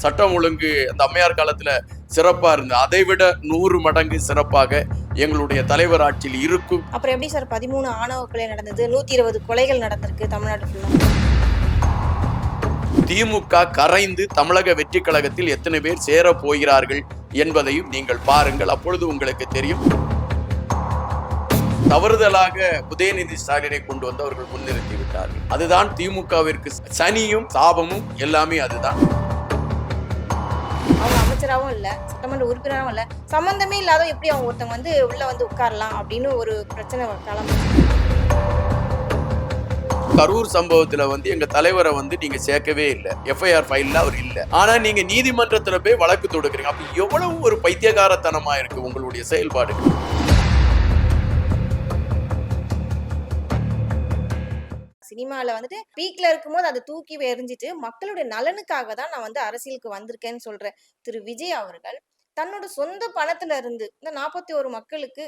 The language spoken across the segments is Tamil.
சட்டம் ஒழுங்கு அந்த அம்மையார் காலத்துல சிறப்பா இருந்து அதை விட 100 மடங்கு சிறப்பாக எங்களுடைய தலைவர் ஆட்சியில் இருக்கும். அப்புறம் எப்படி சார் 13 ஆணவ கொலை நடந்தது, 120 கொலைகள் நடந்திருக்கு தமிழ்நாடு ஃபுல்லா? திமுக கரைந்து தமிழக வெற்றி கழகத்தில் எத்தனை பேர் சேர போகிறார்கள் என்பதையும் நீங்கள் பாருங்கள், அப்பொழுது உங்களுக்கு தெரியும். தவறுதலாக உதயநிதி ஸ்டாலினை கொண்டு வந்து அவர்கள் முன்னிறுத்தி விட்டார்கள். அதுதான் திமுகவிற்கு சனியும் சாபமும் எல்லாமே அதுதான். அவங்க அமைச்சராகவும் இல்லை, சட்டமன்ற உறுப்பினராகவும் இல்லை, சம்பந்தமே இல்லாத எப்படி அவங்க ஒருத்தவங்க வந்து உள்ள வந்து உட்காரலாம் அப்படின்னு ஒரு பிரச்சனை கிளம்பு. கரூர் சம்பவத்துல வந்து எங்க தலைவரை வந்து நீங்க சேர்க்கவே இல்லை, எஃப்ஐஆர் ஃபைல்ல அவர் இல்லை. ஆனா நீங்க நீதிமன்றத்துல போய் வழக்கு தொடுக்கிறீங்க. அப்ப எவ்வளவு ஒரு பைத்தியகாரத்தனமா இருக்கு உங்களுடைய செயல்பாடுகள். சினிமாவில் வந்துட்டு பீக்ல இருக்கும்போது அதை தூக்கி எறிஞ்சிட்டு மக்களுடைய நலனுக்காக தான் நான் வந்து அரசியலுக்கு வந்திருக்கேன்னு சொல்ற திரு விஜய் அவர்கள் தன்னோட சொந்த பணத்துல இருந்து இந்த 41 மக்களுக்கு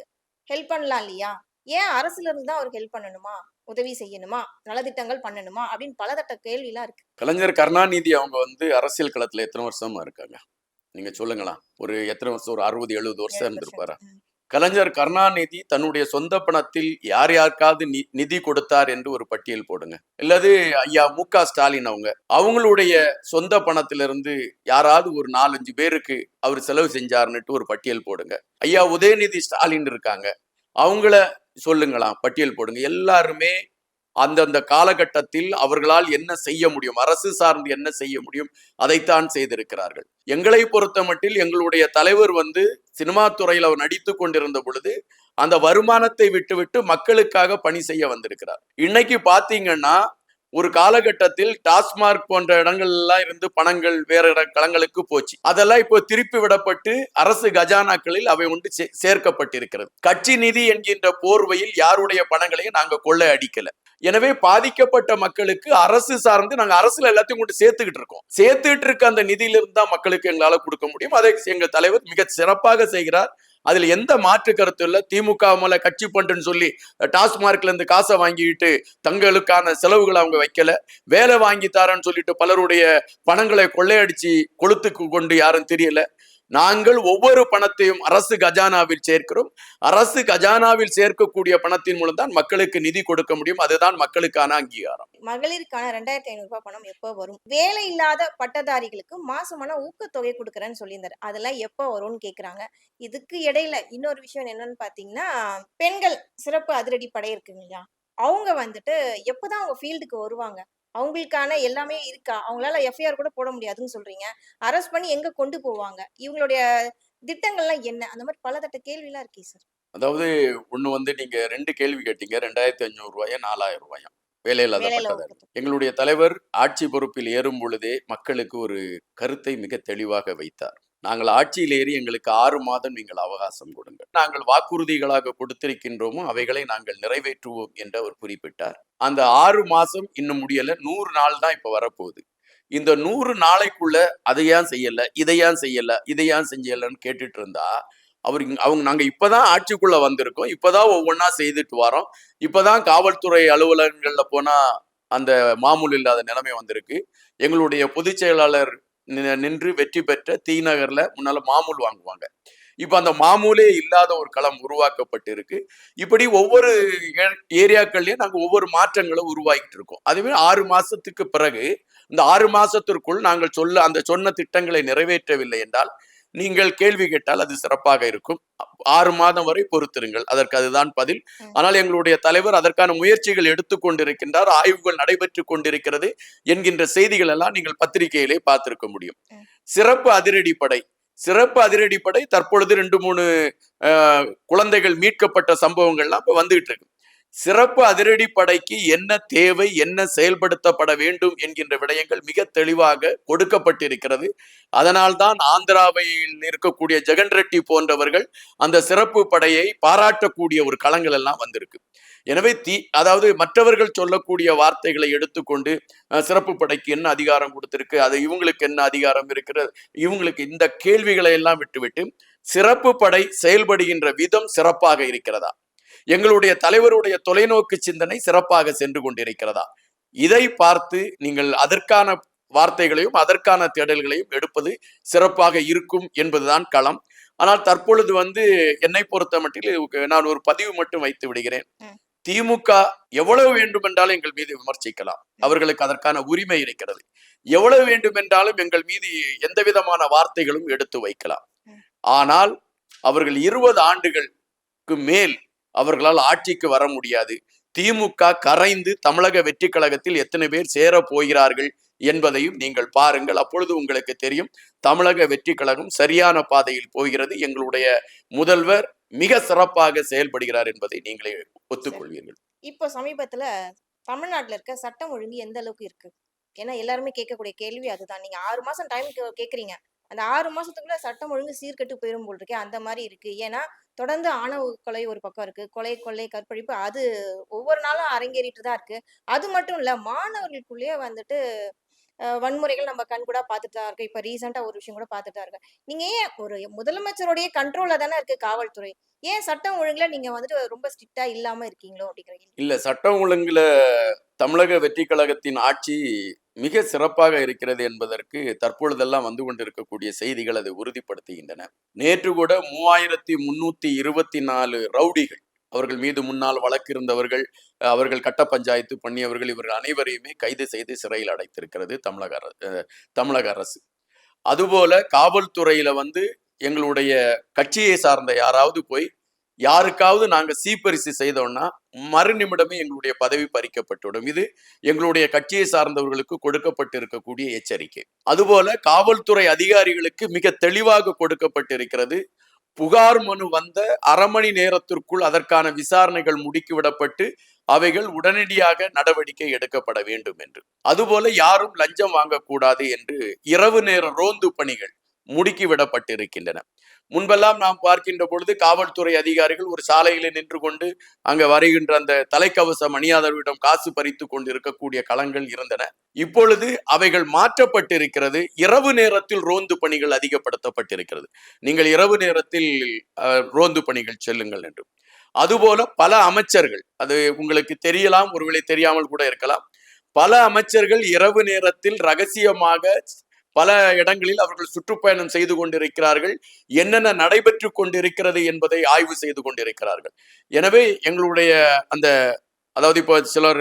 ஹெல்ப் பண்ணலாம் இல்லையா? ஏன் அரசுல இருந்து தான் அவருக்கு ஹெல்ப் பண்ணணுமா, உதவி செய்யணுமா, நலத்திட்டங்கள் பண்ணணுமா அப்படின்னு பலதட்ட கேள்வி எல்லாம் இருக்கு. கலைஞர் கருணாநிதி அவங்க வந்து அரசியல் களத்துல எத்தனை வருஷமா இருக்காங்க நீங்க சொல்லுங்களா? ஒரு எத்தனை வருஷம், ஒரு 60-70 வருஷம் இருந்திருப்பாரா? கலைஞர் கருணாநிதி தன்னுடைய சொந்த பணத்தில் யார் யாருக்காவது நிதி கொடுத்தார் என்று ஒரு பட்டியல் போடுங்க. இல்லது ஐயா மு.க. ஸ்டாலின் அவங்களுடைய சொந்த பணத்திலிருந்து யாராவது ஒரு 4-5 பேருக்கு அவர் செலவு செஞ்சாருன்னுட்டு ஒரு பட்டியல் போடுங்க. ஐயா உதயநிதி ஸ்டாலின் இருக்காங்க, அவங்கள சொல்லுங்களாம், பட்டியல் போடுங்க. எல்லாருமே அந்தந்த காலகட்டத்தில் அவர்களால் என்ன செய்ய முடியும், அரசு சார்ந்து என்ன செய்ய முடியும், அதைத்தான் செய்திருக்கிறார்கள். எங்களை பொறுத்த மட்டில் எங்களுடைய தலைவர் வந்து சினிமா துறையில் அவர் நடித்து கொண்டிருந்த பொழுது அந்த வருமானத்தை விட்டுவிட்டு மக்களுக்காக பணி செய்ய வந்திருக்கிறார். இன்னைக்கு பாத்தீங்கன்னா ஒரு காலகட்டத்தில் டாஸ்மார்க் போன்ற இடங்கள்லாம் இருந்து பணங்கள் வேற களங்களுக்கு போச்சு. அதெல்லாம் இப்போ திருப்பி விடப்பட்டு அரசு கஜானாக்களில் அவை ஒன்று சேர்க்கப்பட்டிருக்கிறது. கட்சி நிதி என்கின்ற போர்வையில் யாருடைய பணங்களையும் நாங்க கொள்ளை அடிக்கல. எனவே பாதிக்கப்பட்ட மக்களுக்கு அரசு சார்ந்து நாங்க அரசுல எல்லாத்தையும் கொண்டு சேர்த்துக்கிட்டு இருக்க அந்த நிதியிலிருந்து தான் மக்களுக்கு எங்களால கொடுக்க முடியும். அதை எங்க தலைவர் மிக சிறப்பாக செய்கிறார். அதுல எந்த மாற்று கருத்து இல்ல. திமுக மேல கட்சி பண்றேன்னு சொல்லி டாஸ்மார்க்ல இருந்து காசை வாங்கிட்டு தங்களுக்கான செலவுகளை அவங்க வைக்கல. வேலை வாங்கி தாரன்னு சொல்லிட்டு பலருடைய பணங்களை கொள்ளையடிச்சு கொளுத்துக்கு கொண்டு யாரும் தெரியல. நாங்கள் ஒவ்வொரு பணத்தையும் அரசு கஜானாவில் சேர்க்கிறோம். அரசு கஜானாவில் சேர்க்கக்கூடிய பணத்தின் மூலம் தான் மக்களுக்கு நிதி கொடுக்க முடியும். அதுதான் மக்களுக்கான அங்கீகாரம். மகளிருக்கான 2500 ரூபாய் பணம் எப்போ வரும்? வேலை இல்லாத பட்டதாரிகளுக்கு மாசமான ஊக்கத்தொகை கொடுக்கறேன்னு சொல்லியிருந்தாரு. அதெல்லாம் எப்போ வரும்னு கேக்குறாங்க. இதுக்கு இடையில இன்னொரு விஷயம் என்னன்னு பாத்தீங்கன்னா, பெண்கள் சிறப்பு அதிரடி படை இருக்குங்க இல்லையா, அவங்க வந்துட்டு எப்பதான் அவங்க ஃபீல்டுக்கு வருவாங்க? அவங்களுக்கான எல்லாமே இருக்கா? அவங்களால எஃப்ஐஆர் கூட போட முடியாதுன்னு சொல்றீங்க. அரெஸ்ட் பண்ணி எங்க கொண்டு போவாங்க? இவங்களுடைய திட்டங்கள்லாம் என்ன? அந்த மாதிரி பலதட்ட கேள்வி எல்லாம் இருக்கே சார். அதாவது ஒண்ணு வந்து நீங்க 2 கேள்வி கேட்டீங்க. 2500 ரூபாயா 4000 ரூபாயா வேலையில்லாத பட்டதாரி. எங்களுடைய தலைவர் ஆட்சி பொறுப்பில் ஏறும் பொழுதே மக்களுக்கு ஒரு கருத்தை மிக தெளிவாக வைத்தார். நாங்கள் ஆட்சியில் ஏறி எங்களுக்கு 6 மாதம் நீங்கள் அவகாசம் கொடுங்கள், நாங்கள் வாக்குறுதிகளாக கொடுத்திருக்கின்றோமோ அவைகளை நாங்கள் நிறைவேற்றுவோம் என்று அவர் குறிப்பிட்டார். அந்த 6 மாசம் இன்னும் முடியல, 100 நாள் தான் இப்ப வரப்போகுது. இந்த 100 நாளைக்குள்ள அதை ஏன் செய்யல, இதை ஏன் செய்யல, இதை ஏன் செஞ்சலன்னு கேட்டுட்டு இருந்தா அவங்க நாங்க இப்பதான் ஆட்சிக்குள்ள வந்திருக்கோம், இப்பதான் ஒவ்வொன்னா செய்துட்டு வரோம், இப்பதான் காவல்துறை அலுவலகங்கள்ல போனா அந்த மாமூல் இல்லாத நிலைமை வந்திருக்கு. எங்களுடைய பொதுச் செயலாளர் நின்று வெற்றி பெற்ற தீநகர்ல முன்னால மாமூல் வாங்குவாங்க, இப்ப அந்த மாமூலே இல்லாத ஒரு களம் உருவாக்கப்பட்டு இருக்கு. இப்படி ஒவ்வொரு ஏரியாக்கள்லயும் நாங்க ஒவ்வொரு மாற்றங்களை உருவாக்கிட்டு இருக்கோம். அதுவே 6 மாசத்துக்கு பிறகு இந்த 6 மாசத்திற்குள் நாங்கள் சொன்ன திட்டங்களை நிறைவேற்றவில்லை என்றால் நீங்கள் கேள்வி கேட்டால் அது சிறப்பாக இருக்கும். 6 மாதம் வரை பொறுத்திருங்கள், அதற்கு அதுதான் பதில். ஆனால் எங்களுடைய தலைவர் அதற்கான முயற்சிகள் எடுத்துக்கொண்டிருக்கின்றார், ஆய்வுகள் நடைபெற்று கொண்டிருக்கிறது என்கின்ற செய்திகள் எல்லாம் நீங்கள் பத்திரிகையிலே பார்த்திருக்க முடியும். சிறப்பு அதிரடிப்படை தற்பொழுது 2-3 குழந்தைகள் மீட்கப்பட்ட சம்பவங்கள்லாம் இப்ப வந்துகிட்டு இருக்கு. சிறப்பு அதிரடிப்படைக்கு என்ன தேவை, என்ன செயல்படுத்தப்பட வேண்டும் என்கின்ற விடயங்கள் மிக தெளிவாக கொடுக்கப்பட்டிருக்கிறது. அதனால்தான் ஆந்திராவில் இருக்கக்கூடிய ஜெகன் ரெட்டி போன்றவர்கள் அந்த சிறப்பு படையை பாராட்டக்கூடிய ஒரு களங்கள் எல்லாம் வந்திருக்கு. எனவே அதாவது மற்றவர்கள் சொல்லக்கூடிய வார்த்தைகளை எடுத்துக்கொண்டு சிறப்பு படைக்கு என்ன அதிகாரம் கொடுத்திருக்கு, அது இவங்களுக்கு என்ன அதிகாரம் இருக்கிறது, இவங்களுக்கு இந்த கேள்விகளை எல்லாம் விட்டுவிட்டு சிறப்பு படை செயல்படுகின்ற விதம் சிறப்பாக இருக்கிறதா, எங்களுடைய தலைவருடைய தொலைநோக்கு சிந்தனை சிறப்பாக சென்று கொண்டிருக்கிறதா, இதை பார்த்து நீங்கள் அதற்கான வார்த்தைகளையும் அதற்கான தேடல்களையும் எடுப்பது சிறப்பாக இருக்கும் என்பதுதான் களம். ஆனால் தற்பொழுது என்னை பொறுத்த மட்டில் நான் ஒரு பதிவு மட்டும் வைத்து விடுகிறேன். திமுக எவ்வளவு வேண்டுமென்றாலும் எங்கள் மீது விமர்சிக்கலாம், அவர்களுக்கு அதற்கான உரிமை இருக்கிறது. எவ்வளவு வேண்டுமென்றாலும் எங்கள் மீது எந்த விதமான வார்த்தைகளும் எடுத்து வைக்கலாம். ஆனால் அவர்கள் 20 ஆண்டுகளுக்கு மேல் அவர்களால் ஆட்சிக்கு வர முடியாது. திமுக கரைந்து தமிழக வெற்றி கழகத்தில் எத்தனை பேர் சேர போகிறார்கள் என்பதையும் நீங்கள் பாருங்கள். அப்பொழுது உங்களுக்கு தெரியும், தமிழக வெற்றி கழகம் சரியான பாதையில் போகிறது. எங்களுடைய முதல்வர் மிக சிறப்பாக செயல்படுகிறார் என்பதை நீங்களே ஒத்துக்கொள்வீர்கள். இப்போ சமீபத்துல தமிழ்நாட்டுல இருக்க சட்டம் ஒழுங்கு எந்த அளவுக்கு இருக்கு? ஏன்னா எல்லாருமே கேட்கக்கூடிய கேள்வி அதுதான். நீங்க 6 மாசம் டைம் கேக்குறீங்க. அந்த 6 மாசத்துக்குள்ள சட்டம் ஒழுங்கு சீர்கெட்டு போயிரும் போல் இருக்கே, அந்த மாதிரி இருக்கு. ஏன்னா தொடர்ந்து ஆணவ கொலை ஒரு பக்கம் இருக்கு, கொலை கொள்ளை கற்பழிப்பு அது ஒவ்வொரு நாளும் அரங்கேறிட்டு தான் இருக்கு. அது மட்டும் இல்ல, மாணவர்களுக்குள்ளேயே வன்முறைகள் நம்ம கண் கூட பார்த்துட்டு தான் இருக்கோம். இப்ப ரீசெண்டா ஒரு விஷயம் கூட பார்த்துட்டு தான் இருக்கோம். நீங்க ஏன் ஒரு முதலமைச்சருடைய கண்ட்ரோல்ல தானே இருக்கு காவல்துறை, ஏன் சட்டம் ஒழுங்குல நீங்க ரொம்ப ஸ்ட்ரிக்டா இல்லாம இருக்கீங்களோ அப்படிங்கிற கேள்வி. இல்ல, சட்டம் ஒழுங்குல தமிழக வெற்றி கழகத்தின் ஆட்சி மிக சிறப்பாக இருக்கிறது என்பதற்கு தற்பொழுதெல்லாம் வந்து கொண்டிருக்கக்கூடிய செய்திகள் அதை உறுதிப்படுத்துகின்றன. நேற்று கூட 3324 ரவுடிகள், அவர்கள் மீது முன்னால் வழக்கு இருந்தவர்கள், அவர்கள் கட்ட பஞ்சாயத்து பண்ணியவர்கள், இவர்கள் அனைவரையுமே கைது செய்து சிறையில் அடைத்திருக்கிறது தமிழக அரசு. அதுபோல காவல்துறையில எங்களுடைய கட்சியை சார்ந்த யாராவது போய் யாருக்காவது நாங்க சீப்பரிசு செய்தோம்னா மறுநிமிடமே எங்களுடைய பதவி பறிக்கப்பட்டுவிடும். இது எங்களுடைய கட்சியை சார்ந்தவர்களுக்கு கொடுக்கப்பட்டு இருக்கக்கூடிய எச்சரிக்கை. அதுபோல காவல்துறை அதிகாரிகளுக்கு மிக தெளிவாக கொடுக்கப்பட்டிருக்கிறது, புகார் மனு வந்த அரை மணி நேரத்திற்குள் அதற்கான விசாரணைகள் முடுக்கிவிடப்பட்டு அவைகள் உடனடியாக நடவடிக்கை எடுக்கப்பட வேண்டும் என்று. அதுபோல யாரும் லஞ்சம் வாங்கக்கூடாது என்று இரவு நேர ரோந்து பணிகள் முடுக்கிவிடப்பட்டிருக்கின்றன. முன்பெல்லாம் நாம் பார்க்கின்ற பொழுது காவல்துறை அதிகாரிகள் ஒரு சாலையில நின்று கொண்டு அங்க வருகின்ற அந்த தலைக்கவசம் அணியாதவரிடம் காசு பறித்து கொண்டு இருக்கக்கூடிய களங்கள் இருந்தன. இப்பொழுது அவைகள் மாற்றப்பட்டிருக்கிறது. இரவு நேரத்தில் ரோந்து பணிகள் அதிகப்படுத்தப்பட்டிருக்கிறது. நீங்கள் இரவு நேரத்தில் ரோந்து பணிகள் செல்லுங்கள் என்று. அதுபோல பல அமைச்சர்கள், அது உங்களுக்கு தெரியலாம், ஒருவேளை தெரியாமல் கூட இருக்கலாம், பல அமைச்சர்கள் இரவு நேரத்தில் ரகசியமாக பல இடங்களில் அவர்கள் சுற்றுப்பயணம் செய்து கொண்டிருக்கிறார்கள். என்னென்ன நடைபெற்று கொண்டிருக்கிறது என்பதை ஆய்வு செய்து கொண்டிருக்கிறார்கள். எனவே எங்களுடைய அதாவது இப்போ சிலர்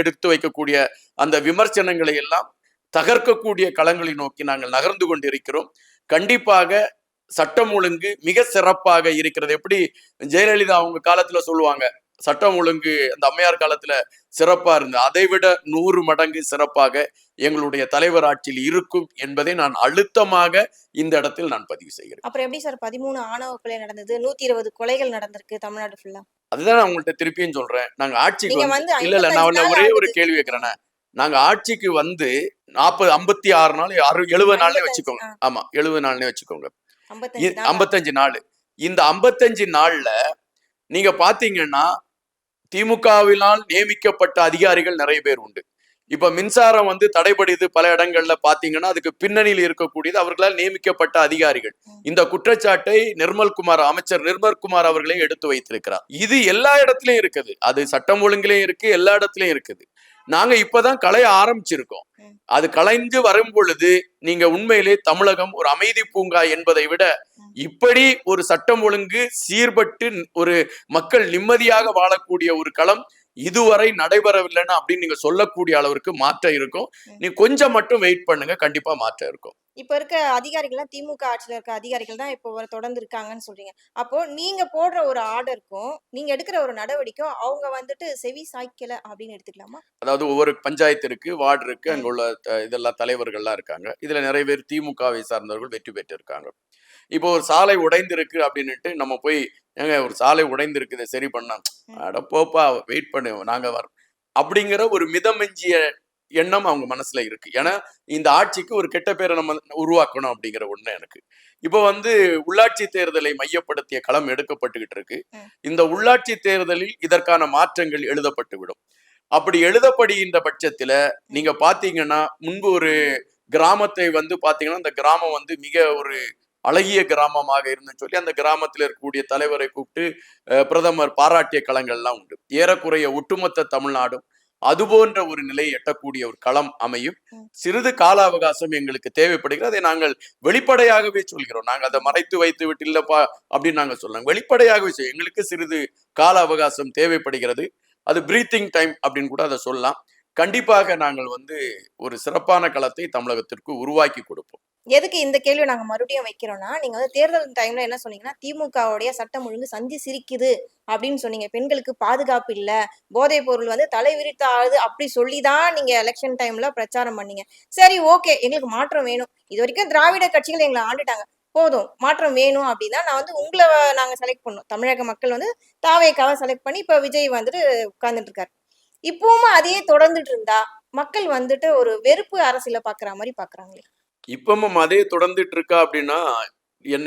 எடுத்து வைக்கக்கூடிய அந்த விமர்சனங்களை எல்லாம் தகர்க்கக்கூடிய களங்களை நோக்கி நாங்கள் நகர்ந்து கொண்டிருக்கிறோம். கண்டிப்பாக சட்டம் ஒழுங்கு மிக சிறப்பாக இருக்கிறது. எப்படி ஜெயலலிதா அவங்க காலத்துல சொல்லுவாங்க, சட்டம் ஒழுங்கு அந்த அம்மையார் காலத்துல சிறப்பா இருந்து, அதை விட 100 மடங்கு சிறப்பாக எங்களுடைய தலைவர் ஆட்சியில் இருக்கும் என்பதை நான் அழுத்தமாக இந்த இடத்தில் நான் பதிவு செய்கிறேன். அப்புறம் எப்படி சார் 13 ஆணவ கொலை நடந்தது, 120 கொலைகள் நடந்திருக்கு தமிழ்நாடு ஃபுல்லா? அதுதான் நான் உங்கள்கிட்ட திருப்பியும் சொல்றேன். நாங்க ஆட்சிக்கு இல்ல நான் ஒரே ஒரு கேள்வி கேட்கிறேன். நாங்க ஆட்சிக்கு 56 நாள் 70 நாள்னே வச்சுக்கோங்க. ஆமா, 70 நாள்னே வச்சுக்கோங்க. 55 நாள். இந்த 55 நாள்ல நீங்க பாத்தீங்கன்னா திமுகவினால் நியமிக்கப்பட்ட அதிகாரிகள் நிறைய பேர் உண்டு. இப்ப மின்சாரம் தடைபடுது பல இடங்கள்ல பாத்தீங்கன்னா அதுக்கு பின்னணியில் இருக்கக்கூடியது அவர்களால் நியமிக்கப்பட்ட அதிகாரிகள். இந்த குற்றச்சாட்டை அமைச்சர் நிர்மல்குமார் அவர்களே எடுத்து வைத்திருக்கிறார். இது எல்லா இடத்துலயும் இருக்குது, அது சட்டம் ஒழுங்கிலையும் இருக்கு, எல்லா இடத்துலயும் இருக்குது. நாங்க இப்பதான் களைய ஆரம்பிச்சிருக்கோம். அது களைஞ்சு வரும் பொழுது நீங்க உண்மையிலே தமிழகம் ஒரு அமைதி பூங்கா என்பதை விட இப்படி ஒரு சட்டம் ஒழுங்கு சீர்பட்டு ஒரு மக்கள் நிம்மதியாக வாழக்கூடிய ஒரு களம் இதுவரை நடைபெறவில்லைன்னு அப்படின்னு நீங்க சொல்லக்கூடிய அளவிற்கு மாற்றம் இருக்கும். நீ கொஞ்சம் மட்டும் வெயிட் பண்ணுங்க, கண்டிப்பா மாற்றம் இருக்கும். இப்ப இருக்க அதிகாரிகள் திமுக ஆட்சியில இருக்க அதிகாரிகள் தான் இப்போ தொடர்ந்து இருக்காங்கன்னு சொல்றீங்க. அப்போ நீங்க போடுற ஒரு ஆர்டருக்கும் நீங்க எடுக்கிற ஒரு நடவடிக்கையும் அவங்க செவி சாய்க்கல அப்படின்னு எடுத்துக்கலாமா? அதாவது ஒவ்வொரு பஞ்சாயத்து இருக்கு, வார்டு இருக்கு, அங்க உள்ள இதெல்லாம் தலைவர்கள்லாம் இருக்காங்க. இதுல நிறைய பேர் திமுகவை சார்ந்தவர்கள் வெற்றி பெற்று இருக்காங்க. இப்போ ஒரு சாலை உடைந்திருக்கு அப்படின்னுட்டு நம்ம போய் ஏங்க ஒரு சாலை உடைந்திருக்கு சரி பண்ணா, அட போப்பா வெயிட் பண்ணு நாங்க வரோம் அப்படிங்கிற ஒரு மிதமெஞ்சிய எண்ணம் அவங்க மனசுல இருக்கு. ஏன்னா இந்த ஆட்சிக்கு ஒரு கெட்ட பேரை நம்ம உருவாக்கணும் அப்படிங்கிற ஒண்ணு எனக்கு. இப்போ உள்ளாட்சி தேர்தலை மையப்படுத்திய களம் எடுக்கப்பட்டுகிட்டு இருக்கு. இந்த உள்ளாட்சி தேர்தலில் இதற்கான மாற்றங்கள் எழுதப்பட்டு விடும். அப்படி எழுதப்படுகின்ற பட்சத்துல நீங்க பாத்தீங்கன்னா முன்பு ஒரு கிராமத்தை பாத்தீங்கன்னா அந்த கிராமம் மிக ஒரு அழகிய கிராமமாக இருந்துன்னு சொல்லி அந்த கிராமத்தில் இருக்கக்கூடிய தலைவரை கூப்பிட்டு பிரதமர் பாராட்டிய களங்கள்லாம் உண்டு. ஏறக்குறைய ஒட்டுமொத்த தமிழ்நாடும் அது போன்ற ஒரு நிலையை எட்டக்கூடிய ஒரு களம் அமையும். சிறிது கால அவகாசம் எங்களுக்கு தேவைப்படுகிறது. அதை நாங்கள் வெளிப்படையாகவே சொல்கிறோம். நாங்கள் அதை மறைத்து வைத்து விட்டு இல்லப்பா அப்படின்னு நாங்கள் சொல்லலாம். வெளிப்படையாகவே எங்களுக்கு சிறிது கால அவகாசம் தேவைப்படுகிறது. அது பிரீத்திங் டைம் அப்படின்னு கூட அதை சொல்லலாம். கண்டிப்பாக நாங்கள் ஒரு சிறப்பான களத்தை தமிழகத்திற்கு உருவாக்கி கொடுப்போம். எதுக்கு இந்த கேள்வி நாங்க மறுபடியும் வைக்கிறோம்னா, நீங்க தேர்தல் டைம்ல என்ன சொன்னீங்கன்னா, திமுகவுடைய சட்டம் ஒழுங்கு சந்தி சிரிக்குது அப்படின்னு சொன்னீங்க. பெண்களுக்கு பாதுகாப்பு இல்ல, போதைப் பொருள் தலை விரித்து ஆடுது அப்படி சொல்லிதான் நீங்க எலெக்ஷன் டைம்ல பிரச்சாரம் பண்ணீங்க. சரி, ஓகே, எங்களுக்கு மாற்றம் வேணும். இது வரைக்கும் திராவிட கட்சிகள் எங்களை ஆண்டுட்டாங்க. போதும், மாற்றம் வேணும் அப்படின்னா நான் உங்களை நாங்க செலக்ட் பண்ணோம். தமிழக மக்கள் தாவேக்காவை செலக்ட் பண்ணி இப்ப விஜய் உட்கார்ந்துட்டு இருக்காரு. இப்பவும் அதையே தொடர்ந்துட்டு இருந்தா மக்கள் ஒரு வெறுப்பு அரசியல பாக்குற மாதிரி பாக்குறாங்களே. இப்பவும் அதே தொடர்ந்துட்டு இருக்கா அப்படின்னா,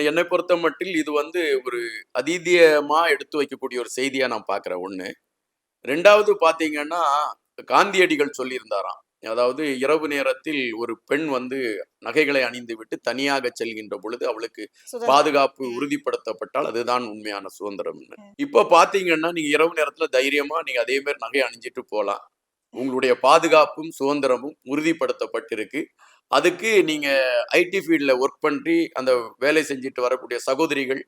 என்னை பொறுத்த மட்டில் இது ஒரு அதீதியமா எடுத்து வைக்கக்கூடிய ஒரு செய்தியா நான் பார்க்கிறேன். ஒண்ணு. 2வது பாத்தீங்கன்னா, காந்தியடிகள் சொல்லியிருந்தாராம். அதாவது இரவு நேரத்தில் ஒரு பெண் நகைகளை அணிந்து விட்டு தனியாக செல்கின்ற பொழுது அவளுக்கு பாதுகாப்பு உறுதிப்படுத்தப்பட்டால் அதுதான் உண்மையான சுதந்திரம். இப்ப பாத்தீங்கன்னா, நீங்க இரவு நேரத்துல தைரியமா நீங்க அதே மாதிரி நகை அணிஞ்சிட்டு போலாம். உங்களுடைய பாதுகாப்பும் சுதந்திரமும் உறுதிப்படுத்தப்பட்டிருக்கு. அதுக்கு நீங்க ஐடி ஃபீல்ட்ல ஒர்க் பண்ணி அந்த வேலை செஞ்சுட்டு வரக்கூடிய சகோதரிகள்,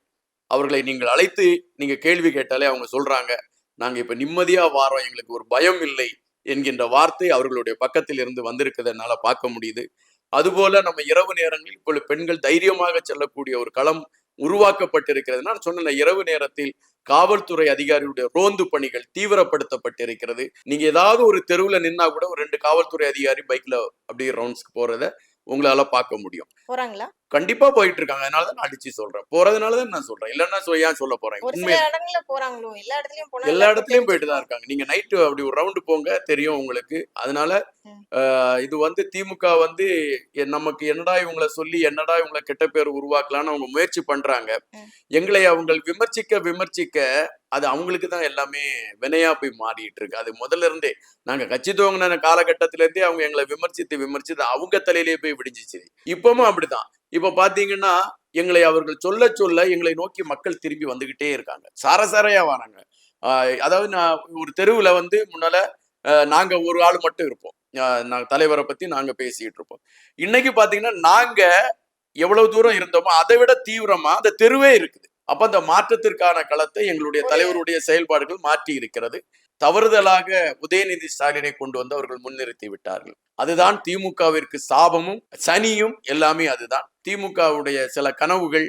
அவர்களை நீங்கள் அழைத்து நீங்க கேள்வி கேட்டாலே அவங்க சொல்றாங்க, நாங்க இப்ப நிம்மதியா வாரோம், எங்களுக்கு ஒரு பயம் இல்லை என்கின்ற வார்த்தை அவர்களுடைய பக்கத்தில் இருந்து வந்திருக்கிறத என்னால பார்க்க முடியுது. அதுபோல நம்ம இரவு நேரங்களில் இப்பொழுது பெண்கள் தைரியமாக செல்லக்கூடிய ஒரு களம் உருவாக்கப்பட்டிருக்கிறது. நான் சொன்ன இரவு நேரத்தில் காவல்துறை அதிகாரியுடைய ரோந்து பணிகள் தீவிரப்படுத்தப்பட்டிருக்கிறது. நீங்க ஏதாவது ஒரு தெருவுல நின்னா கூட ஒரு 2 காவல்துறை அதிகாரி பைக்ல அப்படியே ரவுண்ட்ஸ்க்கு போறத உங்களால பார்க்க முடியும். போறாங்களா? கண்டிப்பா போயிட்டு இருக்காங்க. அதனாலதான் நான் அடிச்சு சொல்றேன். போறதுனாலதான் நான் சொல்றேன். இல்லன்னா ஏன் சொல்ல போறேன்? ஒரு சில இடங்கள்ல போறாங்களோ? எல்லா இடத்துலயும் போனா எல்லா இடத்துலயும் போயிட்டு தான் இருக்காங்க. நீங்க நைட்டு அப்படி ஒரு ரவுண்டு போங்க, தெரியும் உங்களுக்கு. அதனால இது திமுக நமக்கு என்னடா இவங்களை சொல்லி என்னடா இவங்களை கெட்ட பேர் உருவாக்கலாம்னு அவங்க முயற்சி பண்றாங்க. எங்களை அவங்க விமர்சிக்க அது அவங்களுக்கு தான் எல்லாமே வினையா போய் மாறிட்டு இருக்கு. அது முதல்ல இருந்தே நாங்க கட்சி துவங்கின காலகட்டத்தில இருந்தே அவங்க எங்களை விமர்சித்து அவங்க தலையிலேயே போய் விடிஞ்சிச்சு. இப்பவும் அப்படிதான். இப்ப பாத்தீங்கன்னா எங்களை அவர்கள் சொல்ல எங்களை நோக்கி மக்கள் திரும்பி வந்துகிட்டே இருக்காங்க. சாரசாரையா வராங்க. அதாவது நான் ஒரு தெருவுல முன்னால நாங்க ஒரு ஆள் மட்டும் இருப்போம். நாங்க தலைவரை பத்தி நாங்க பேசிட்டு இருப்போம். இன்னைக்கு பாத்தீங்கன்னா நாங்க எவ்வளவு தூரம் இருந்தோமோ அதை விட தீவிரமா அந்த தெருவே இருக்குது. அப்ப அந்த மாற்றத்திற்கான களத்தை எங்களுடைய தலைவருடைய செயல்பாடுகள் மாற்றி இருக்கிறது. தவறுதலாக உதயநிதி ஸ்டாலினை கொண்டு வந்து அவர்கள் முன்னிறுத்தி விட்டார்கள். அதுதான் திமுகவிற்கு சாபமும் சனியும் எல்லாமே அதுதான். திமுகவுடைய சில கனவுகள்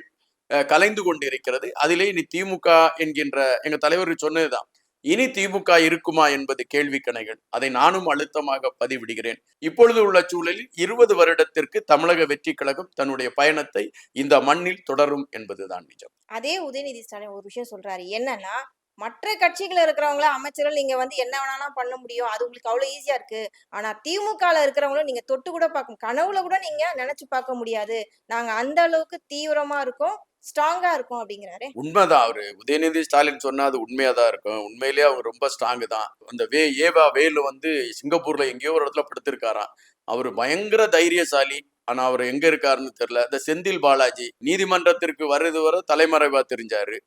கலைந்து கொண்டிருக்கிறது. அதிலே இனி திமுக என்கின்ற எங்க தலைவர் சொன்னதுதான், இனி திமுக இருக்குமா என்பது கேள்விக்கணைகள். அதை நானும் அழுத்தமாக பதிவிடுகிறேன். இப்பொழுது உள்ள சூழலில் 20 வருடத்திற்கு தமிழக வெற்றி கழகம் தன்னுடைய பயணத்தை இந்த மண்ணில் தொடரும் என்பதுதான் நிஜம். அதே உதயநிதி ஸ்டாலின் ஒரு விஷயம் சொல்றாரு. என்னன்னா, மற்ற கட்சிகள் இருக்கிறவங்கள அமைச்சர்கள் நீங்க என்ன வேணாலும் பண்ண முடியும். அது உங்களுக்கு அவ்வளவு ஈஸியா இருக்கு. ஆனா திமுகல இருக்கிறவங்களும் நீங்க தொட்டு கூட கனவுல கூட நீங்க நினைச்சு பார்க்க முடியாது. நாங்க அந்த அளவுக்கு தீவிரமா இருக்கோம், ஸ்ட்ராங்கா இருக்கும் அப்படிங்கிறாரு. உண்மைதான். அவரு உதயநிதி ஸ்டாலின் சொன்னா அது உண்மையாதான் இருக்கும். உண்மையிலேயே அவர் ரொம்ப ஸ்ட்ராங் தான். அந்த ஏவா வேலு சிங்கப்பூர்ல எங்கேயோ ஒரு இடத்துல படுத்திருக்காராம். அவரு பயங்கர தைரியசாலி. ஆனா அவர் எங்க இருக்காருன்னு தெரியல. இந்த செந்தில் பாலாஜி நீதிமன்றத்திற்கு வர தலைமறைவா தெரிஞ்சாரு.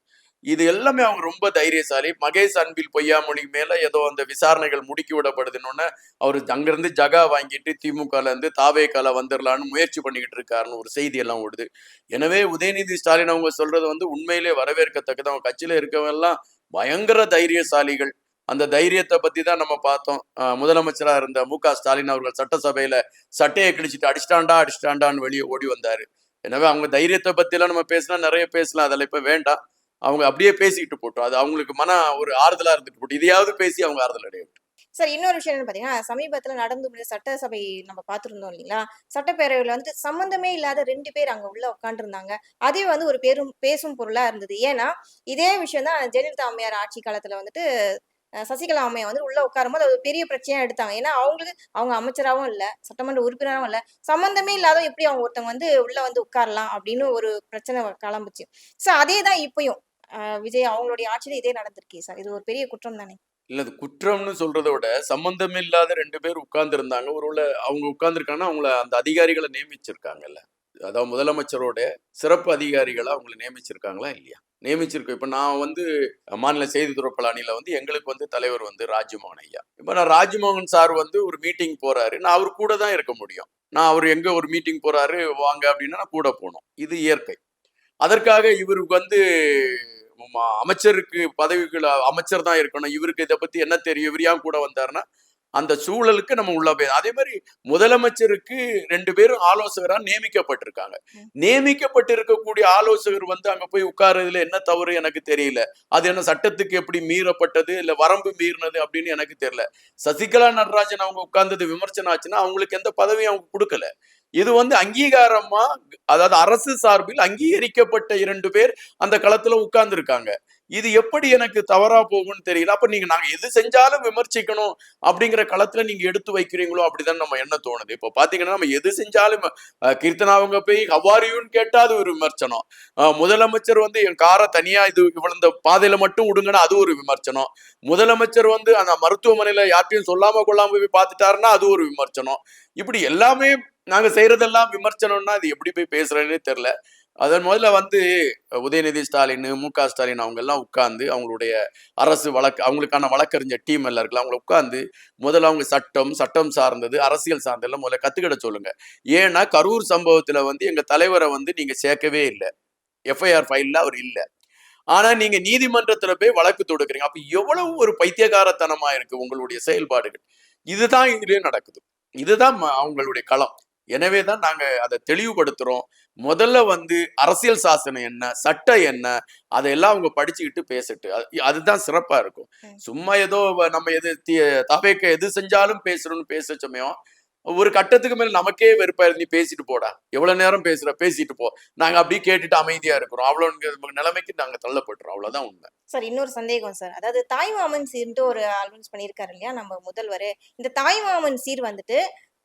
இது எல்லாமே அவங்க ரொம்ப தைரியசாலி. மகேஷ் அன்பில் பொய்யாமொழி மேல ஏதோ அந்த விசாரணைகள் முடுக்கி விடப்படுதுன்னு அவரு அங்கிருந்து ஜகா வாங்கிட்டு திமுகல இருந்து தாவேக்கால வந்துடலான்னு முயற்சி பண்ணிக்கிட்டு இருக்காருன்னு ஒரு செய்தி எல்லாம் ஓடுது. எனவே உதயநிதி ஸ்டாலின் அவங்க சொல்றது உண்மையிலே வரவேற்கத்தக்கது. அவங்க கட்சியில இருக்கவங்க எல்லாம் பயங்கர தைரியசாலிகள். அந்த தைரியத்தை பத்தி தான் நம்ம பார்த்தோம். முதலமைச்சரா இருந்த மு.க. ஸ்டாலின் அவர்கள் சட்டசபையில சட்டையை கிழிச்சிட்டு அடிச்சிட்டாண்டான்னு வெளியே ஓடி வந்தாரு. எனவே அவங்க தைரியத்தை பத்தி எல்லாம் நம்ம பேசினா நிறைய பேசலாம். அதெல்லாம் இப்ப வேண்டாம். அவங்க அப்படியே பேசிக்கிட்டு போட்டோம். அது அவங்களுக்கு ஒரு ஆறுதலா இருந்துட்டு போட்டு இதையாவது பேசி அவங்க ஆறுதல் அடையட்டும். சார், இன்னொரு விஷயம் என்னன்னு பாத்தீங்கன்னா, சமீபத்துல நடந்து முடிஞ்ச சட்டசபை நம்ம பார்த்திருந்தோம் இல்லைங்களா? சட்டப்பேரவையில சம்பந்தமே இல்லாத 2 பேர் அங்க உள்ள உட்காந்துருந்தாங்க. அதே ஒரு பேசும் பொருளா இருந்தது. ஏன்னா இதே விஷயம் தான் ஜெயலலிதா அம்மையார் ஆட்சி காலத்துல சசிகலா அம்மையா உள்ள உட்காரும்போது அது பெரிய பிரச்சனையா எடுத்தாங்க. ஏன்னா அவங்க அமைச்சராவும் இல்ல, சட்டமன்ற உறுப்பினராவும் இல்ல, சம்பந்தமே இல்லாத எப்படி அவங்க ஒருத்தவங்க உள்ள உட்காரலாம் அப்படின்னு ஒரு பிரச்சனை கிளம்புச்சு. சோ அதேதான் இப்பயும் விஜய் அவங்களுடைய ஆட்சியில இதே நடந்திருக்கே சார். இது ஒரு பெரிய குற்றம் தானே? இல்ல, அது குற்றம்னு சொல்றதை விட சம்பந்தமே இல்லாத 2 பேர் உட்கார்ந்து இருந்தாங்க. ஒருவேளை அவங்க உட்கார்ந்துருக்காங்கன்னா அவங்கள அந்த அதிகாரிகளை நியமிச்சிருக்காங்கல்ல. அதாவது முதலமைச்சரோட சிறப்பு அதிகாரிகளா அவங்களை நியமிச்சிருக்காங்களா இல்லையா? நியமிச்சிருக்கோம். இப்ப நான் வந்து மாநில செய்தி தொடர்பாளர் அணியில வந்து எங்களுக்கு வந்து தலைவர் வந்து ராஜ்மோகன் ஐயா. இப்ப நான் ராஜ்மோகன் சார் வந்து ஒரு மீட்டிங் போறாரு. நான் அவர் கூட தான் இருக்க முடியும். நான் அவர் எங்க ஒரு மீட்டிங் போறாரு வாங்க அப்படின்னா நான் கூட போணும். இது இயற்கை. அதற்காக இவருக்கு வந்து அமைச்சருக்கு பதவிகள் அமைச்சர் தான் இருக்கணும். இவருக்கு இதை பத்தி என்ன தெரியும்? இவர் ஏன் கூட வந்தாருன்னா அந்த சூழலுக்கு நம்ம உள்ள போய் அதே மாதிரி முதலமைச்சருக்கு 2 பேரும் ஆலோசகரா நியமிக்கப்பட்டிருக்காங்க. நியமிக்கப்பட்டிருக்கக்கூடிய ஆலோசகர் வந்து அங்க போய் உட்கார்றதுல என்ன தவறு எனக்கு தெரியல. அது என்ன சட்டத்துக்கு எப்படி மீறப்பட்டது இல்ல வரம்பு மீறினது அப்படின்னு எனக்கு தெரியல. சசிகலா நடராஜன் அவங்க உட்கார்ந்தது விமர்சனம் ஆச்சுன்னா அவங்களுக்கு எந்த பதவியும் அவங்க கொடுக்கல. இது வந்து அங்கீகாரமா, அதாவது அரசு சார்பில் அங்கீகரிக்கப்பட்ட 2 பேர் அந்த களத்துல உட்கார்ந்து இருக்காங்க. இது எப்படி எனக்கு தவறா போகும்னு தெரியல. அப்ப நாங்க எது செஞ்சாலும் விமர்சிக்கணும் அப்படிங்கிற களத்துல நீங்க எடுத்து வைக்கிறீங்களோ அப்படிதான் நம்ம என்ன தோணுது. இப்போ பாத்தீங்கன்னா நம்ம எது செஞ்சாலும் கீர்த்தனா அவங்க போய் ஹவாரியூன்னு கேட்டா அது ஒரு விமர்சனம். முதலமைச்சர் வந்து என் காரை தனியா இது இந்த பாதையில மட்டும் விடுங்கன்னா அது ஒரு விமர்சனம். முதலமைச்சர் வந்து அந்த மருத்துவமனையில யார்ட்டையும் சொல்லாம கொள்ளாம போய் பார்த்துட்டாருன்னா அது ஒரு விமர்சனம். இப்படி எல்லாமே நாங்க செய்யறதெல்லாம் விமர்சனம்னா அது எப்படி போய் பேசுறேன்னே தெரியல. அதன் முதல்ல வந்து உதயநிதி ஸ்டாலின், மு.க. ஸ்டாலின் அவங்க எல்லாம் உட்கார்ந்து அவங்களுடைய அரசு அவங்களுக்கான வழக்கறிஞர் டீம் எல்லாம் இருக்குல்ல, அவங்களை உட்கார்ந்து முதல்ல அவங்க சட்டம் சார்ந்தது, அரசியல் சார்ந்ததெல்லாம் முதல்ல கத்துக்கிட சொல்லுங்க. ஏன்னா கரூர் சம்பவத்துல வந்து எங்க தலைவரை வந்து நீங்க சேர்க்கவே இல்லை. எஃப்ஐஆர் ஃபைல்ல அவர் இல்ல. ஆனா நீங்க நீதிமன்றத்துல போய் வழக்கு தொடுக்கிறீங்க. அப்ப எவ்வளவு ஒரு பைத்தியகாரத்தனமா இருக்கு உங்களுடைய செயல்பாடுகள். இதுதான் இதுலயே நடக்குது. இதுதான் அவங்களுடைய களம். எனவேதான் நாங்க அதை தெளிவுபடுத்துறோம். முதல்ல வந்து அரசியல் சாசனம் என்ன, சட்டம் என்ன, அதையெல்லாம் அவங்க படிச்சுக்கிட்டு பேசட்டு. அதுதான் சிறப்பா இருக்கும். சும்மா ஏதோ நம்ம தவேக்க எது செஞ்சாலும் பேசணும்னு பேச சமயம் ஒரு கட்டத்துக்கு மேல நமக்கே வெறுப்பாயிருது. நீ பேசிட்டு போடா, எவ்வளவு நேரம் பேசிட்டு போ. நாங்க அப்படியே கேட்டுட்டு அமைதியா இருக்கிறோம். அவ்வளவு நிலைமைக்கு நாங்க தள்ளப்பட்டுறோம். அவ்வளவுதான் உண்மை. சார் இன்னொரு சந்தேகம் சார். அதாவது தாய்மாமன் சீர்ன்ட்டு ஒரு அனௌன்ஸ் பண்ணியிருக்காரு இல்லையா நம்ம முதல்வரு. இந்த தாய்மாமன் சீர் வந்துட்டு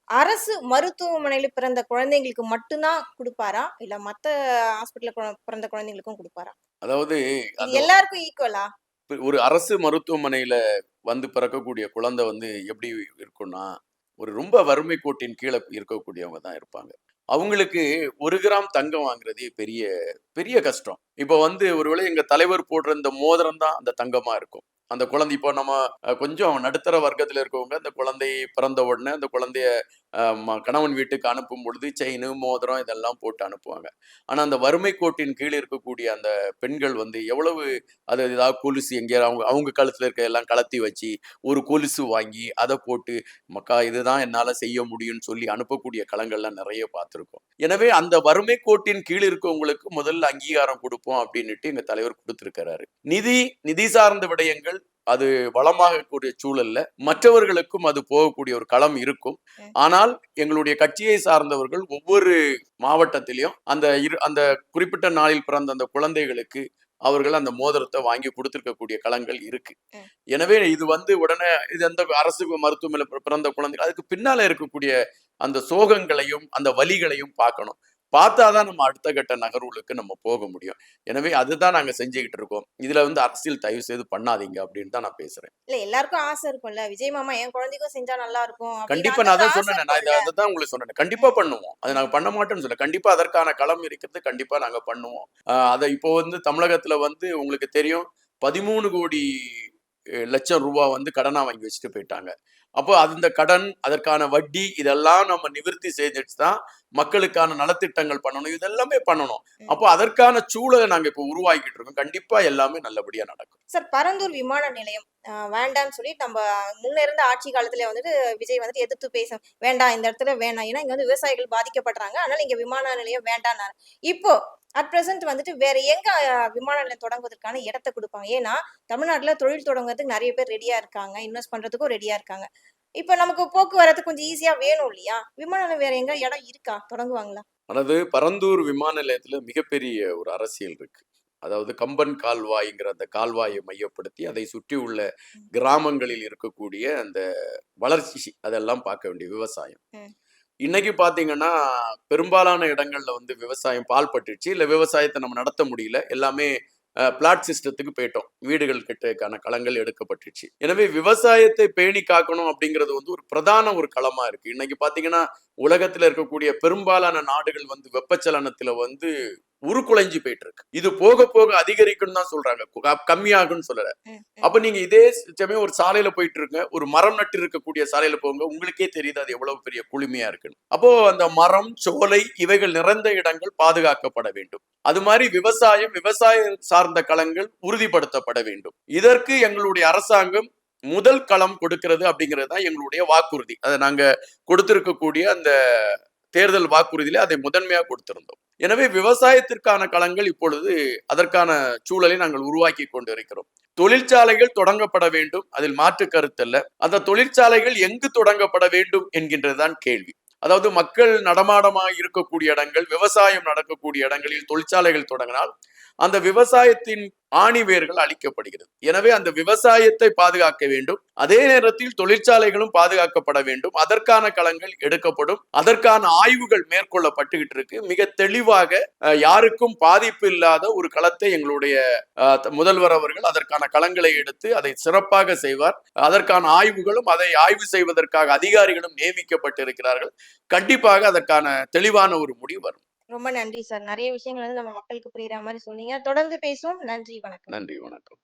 அரசு மருத்துவமனையில பிறந்த குழந்தைங்களுக்கு மட்டும்தான் கொடுப்பாரா? இல்ல மத்த ஹாஸ்பிட்டல்ல பிறந்த குழந்தைங்களுக்கும் கொடுப்பாரா? அதாவது இது எல்லாருக்கும் ஈக்குவலா? ஒரு அரசு மருத்துவமனையில வந்து பிறக்கக்கூடிய குழந்தை வந்து எப்படி இருக்கும்னா, ஒரு ரொம்ப வறுமை கோட்டின் கீழே இருக்கக்கூடியவங்க தான் இருப்பாங்க. அவங்களுக்கு 1 கிராம் தங்கம் வாங்குறதே பெரிய பெரிய கஷ்டம். இப்ப வந்து ஒருவேளை எங்க தலைவர் போடுற இந்த மோதிரம் தான் அந்த தங்கமா இருக்கும். அந்த குழந்தை இப்போ நம்ம கொஞ்சம் நடுத்தர வர்க்கத்துல இருக்கவங்க அந்த குழந்தை பிறந்த உடனே அந்த குழந்தைய கணவன் வீட்டுக்கு அனுப்பும் பொழுது செயின், மோதிரம் இதெல்லாம் போட்டு அனுப்புவாங்க. ஆனா அந்த வறுமை கோட்டின் கீழ் இருக்கக்கூடிய அந்த பெண்கள் வந்து எவ்வளவு அது ஏதாவது கொலுசு எங்கேயாவது அவங்க அவங்க கழுத்துல இருக்க எல்லாம் கலத்தி வச்சு ஒரு கொலுசு வாங்கி அதை போட்டு மக்கா இதுதான் என்னால செய்ய முடியும்னு சொல்லி அனுப்பக்கூடிய களங்கள்லாம் நிறைய பார்த்துருக்கோம். எனவே அந்த வறுமை கோட்டின் கீழ் இருக்கவங்களுக்கு முதல்ல அங்கீகாரம் கொடுப்போம் அப்படின்னுட்டு எங்க தலைவர் கொடுத்திருக்கிறாரு. நிதி சார்ந்த விடயங்கள் அது வளமாகக்கூடிய சூழல்ல மற்றவர்களுக்கும் அது போகக்கூடிய ஒரு களம் இருக்கும். ஆனால் எங்களுடைய கட்சியை சார்ந்தவர்கள் ஒவ்வொரு மாவட்டத்திலையும் அந்த குறிப்பிட்ட நாளில் பிறந்த அந்த குழந்தைகளுக்கு அவர்கள் அந்த மோதிரத்தை வாங்கி கொடுத்திருக்கக்கூடிய களங்கள் இருக்கு. எனவே இது வந்து உடனே இது அந்த அரசு மருத்துவமனையில பிறந்த குழந்தைகள் அதுக்கு பின்னால இருக்கக்கூடிய அந்த சோகங்களையும் அந்த வலிகளையும் பார்க்கணும். பார்த்தாதான் நம்ம அடுத்த கட்ட நகர்வுகளுக்கு நம்ம போக முடியும். எனவே அதுதான் நாங்க செஞ்சுக்கிட்டு இருக்கோம். இதுல வந்து அரசியல் தயவு செய்து பண்ணாதீங்க அப்படின்னு தான் நான் பேசுறேன். இல்ல எல்லாருக்கும் ஆசை இருக்கும்ல. விஜய் மாமா என் குழந்தைக்கும் செஞ்சா நல்லா இருக்கும் கண்டிப்பா அப்படின்னு நான் அந்த அதான் ஆசை சொன்னேன். நான் இருக்கும்ல. அதான் உங்களுக்கு சொன்னேன். கண்டிப்பா பண்ணுவோம். அதை நாங்க பண்ண மாட்டோம்னு சொல்ல. கண்டிப்பா அதற்கான களம் இருக்கிறது. கண்டிப்பா நாங்க பண்ணுவோம். அதை இப்போ வந்து தமிழகத்துல வந்து உங்களுக்கு தெரியும் 13 கோடி லட்சம் ரூபாய் வந்து கடனா வாங்கி வச்சுட்டு போயிட்டாங்க. அப்போ அந்த கடன், அதற்கான வட்டி இதெல்லாம் நம்ம நிவர்த்தி செய்துட்டு தான் மக்களுக்கான நலத்திட்டங்கள் பண்ணணும். இதெல்லாமே பண்ணணும். அப்போ அதற்கான சூழலை நாங்க இப்போ உருவாக்கிட்டு இருக்கோம். கண்டிப்பா எல்லாமே நல்லபடியா நடக்கும். சார் பரந்தூர் விமான நிலையம் வேண்டாம்னு சொல்லி நம்ம முன்ன இருந்த ஆட்சி காலத்துல வந்துட்டு விஜய் வந்துட்டு எதிர்த்து பேச வேண்டாம், இந்த இடத்துல வேண்டாம், ஏன்னா இங்க வந்து விவசாயிகள் பாதிக்கப்படுறாங்க, அதனால இங்க விமான நிலையம் வேண்டாம்னாரு. இப்போ அட் பிரசன்ட் வந்துட்டு வேற எங்க விமான நிலையம் தொடங்குவதற்கான இடத்தை கொடுப்பாங்க? ஏன்னா தமிழ்நாட்டுல தொழில் தொடங்குறதுக்கு நிறைய பேர் ரெடியா இருக்காங்க, இன்வெஸ்ட் பண்றதுக்கும் ரெடியா இருக்காங்க. இப்ப நமக்கு போக்குவரத்து கொஞ்சம் ஈஸியா வேணும் இல்லையா? விமான நிலையம் வேற எங்க இடம் இருக்கா? தொடங்குவாங்களா? அதாவது பரந்தூர் விமான நிலையத்துல மிகப்பெரிய ஒரு அரசியல் இருக்கு. அதாவது கம்பன் கால்வாய்ங்கிற அந்த கால்வாயை மையப்படுத்தி அதை சுற்றி உள்ள கிராமங்களில் இருக்கக்கூடிய அந்த வளர்ச்சி அதெல்லாம் பார்க்க வேண்டிய விவசாயம். இன்னைக்கு பாத்தீங்கன்னா பெரும்பாலான இடங்கள்ல வந்து விவசாயம் பால் பட்டுச்சு. இல்ல விவசாயத்தை நம்ம நடத்த முடியல. எல்லாமே பிளாட் சிஸ்டத்துக்கு போயிட்டோம். வீடுகள் கட்டுறதுக்கான களங்கள் எடுக்கப்பட்டுச்சு. எனவே விவசாயத்தை பேணி காக்கணும் அப்படிங்கிறது வந்து ஒரு பிரதான ஒரு களமா இருக்கு. இன்னைக்கு பாத்தீங்கன்னா உலகத்துல இருக்கக்கூடிய பெரும்பாலான நாடுகள் வந்து வெப்பச்சலனத்துல வந்து உருக்குலைஞ்சு போயிட்டு இருக்கு. இது போக போக அதிகரிக்கும்னு தான் சொல்றாங்க, கம்மியாகும்னு சொல்லல. ம், ம். அப்ப நீங்க இதே சமயம் ஒரு சாலையில போயிட்டு இருங்க, ஒரு மரம் நட்டு இருக்கக்கூடிய சாலையில போங்க, உங்களுக்கே தெரியுது அது எவ்வளவு பெரிய குளுமையா இருக்குன்னு. அப்போ அந்த மரம், சோலை இவைகள் நிறைந்த இடங்கள் பாதுகாக்கப்பட வேண்டும். அது மாதிரி விவசாயம் சார்ந்த களங்கள் உறுதிப்படுத்தப்பட வேண்டும். இதற்கு எங்களுடைய அரசாங்கம் முதல் களம் கொடுக்கிறது அப்படிங்கிறது தான் எங்களுடைய வாக்குறுதி. அதை நாங்க கொடுத்திருக்கக்கூடிய அந்த தேர்தல் வாக்குறுதியில அதை முதன்மையா கொடுத்திருந்தோம். எனவே விவசாயத்திற்கான களங்கள் இப்பொழுது அதற்கான சூழலை நாங்கள் உருவாக்கி கொண்டு இருக்கிறோம். தொழிற்சாலைகள் தொடங்கப்பட வேண்டும், அதில் மாற்று கருத்தல்ல. அந்த தொழிற்சாலைகள் எங்கு தொடங்கப்பட வேண்டும் என்கின்றதுதான் கேள்வி. அதாவது மக்கள் நடமாடமாக இருக்கக்கூடிய இடங்கள், விவசாயம் நடக்கக்கூடிய இடங்களில் தொழிற்சாலைகள் தொடங்கினால் அந்த விவசாயத்தின் ஆணிவேர்கள் அழிக்கப்படுகிறது. எனவே அந்த விவசாயத்தை பாதுகாக்க வேண்டும், அதே நேரத்தில் தொழிற்சாலைகளும் பாதுகாக்கப்பட வேண்டும். அதற்கான களங்கள் எடுக்கப்படும், அதற்கான ஆய்வுகள் மேற்கொள்ளப்பட்டுகிட்டு இருக்கு. மிக தெளிவாக யாருக்கும் பாதிப்பு இல்லாத ஒரு களத்தை எங்களுடைய முதல்வர் அவர்கள் அதற்கான களங்களை எடுத்து அதை சிறப்பாக செய்வார். அதற்கான ஆய்வுகளும், அதை ஆய்வு செய்வதற்காக அதிகாரிகளும் நியமிக்கப்பட்டிருக்கிறார்கள். கண்டிப்பாக அதற்கான தெளிவான ஒரு முடிவு வரும். ரொம்ப நன்றி சார். நிறைய விஷயங்கள் வந்து நம்ம மக்களுக்கு புரியுற மாதிரி சொன்னீங்க. தொடர்ந்து பேசுவோம். நன்றி, வணக்கம். நன்றி, வணக்கம்.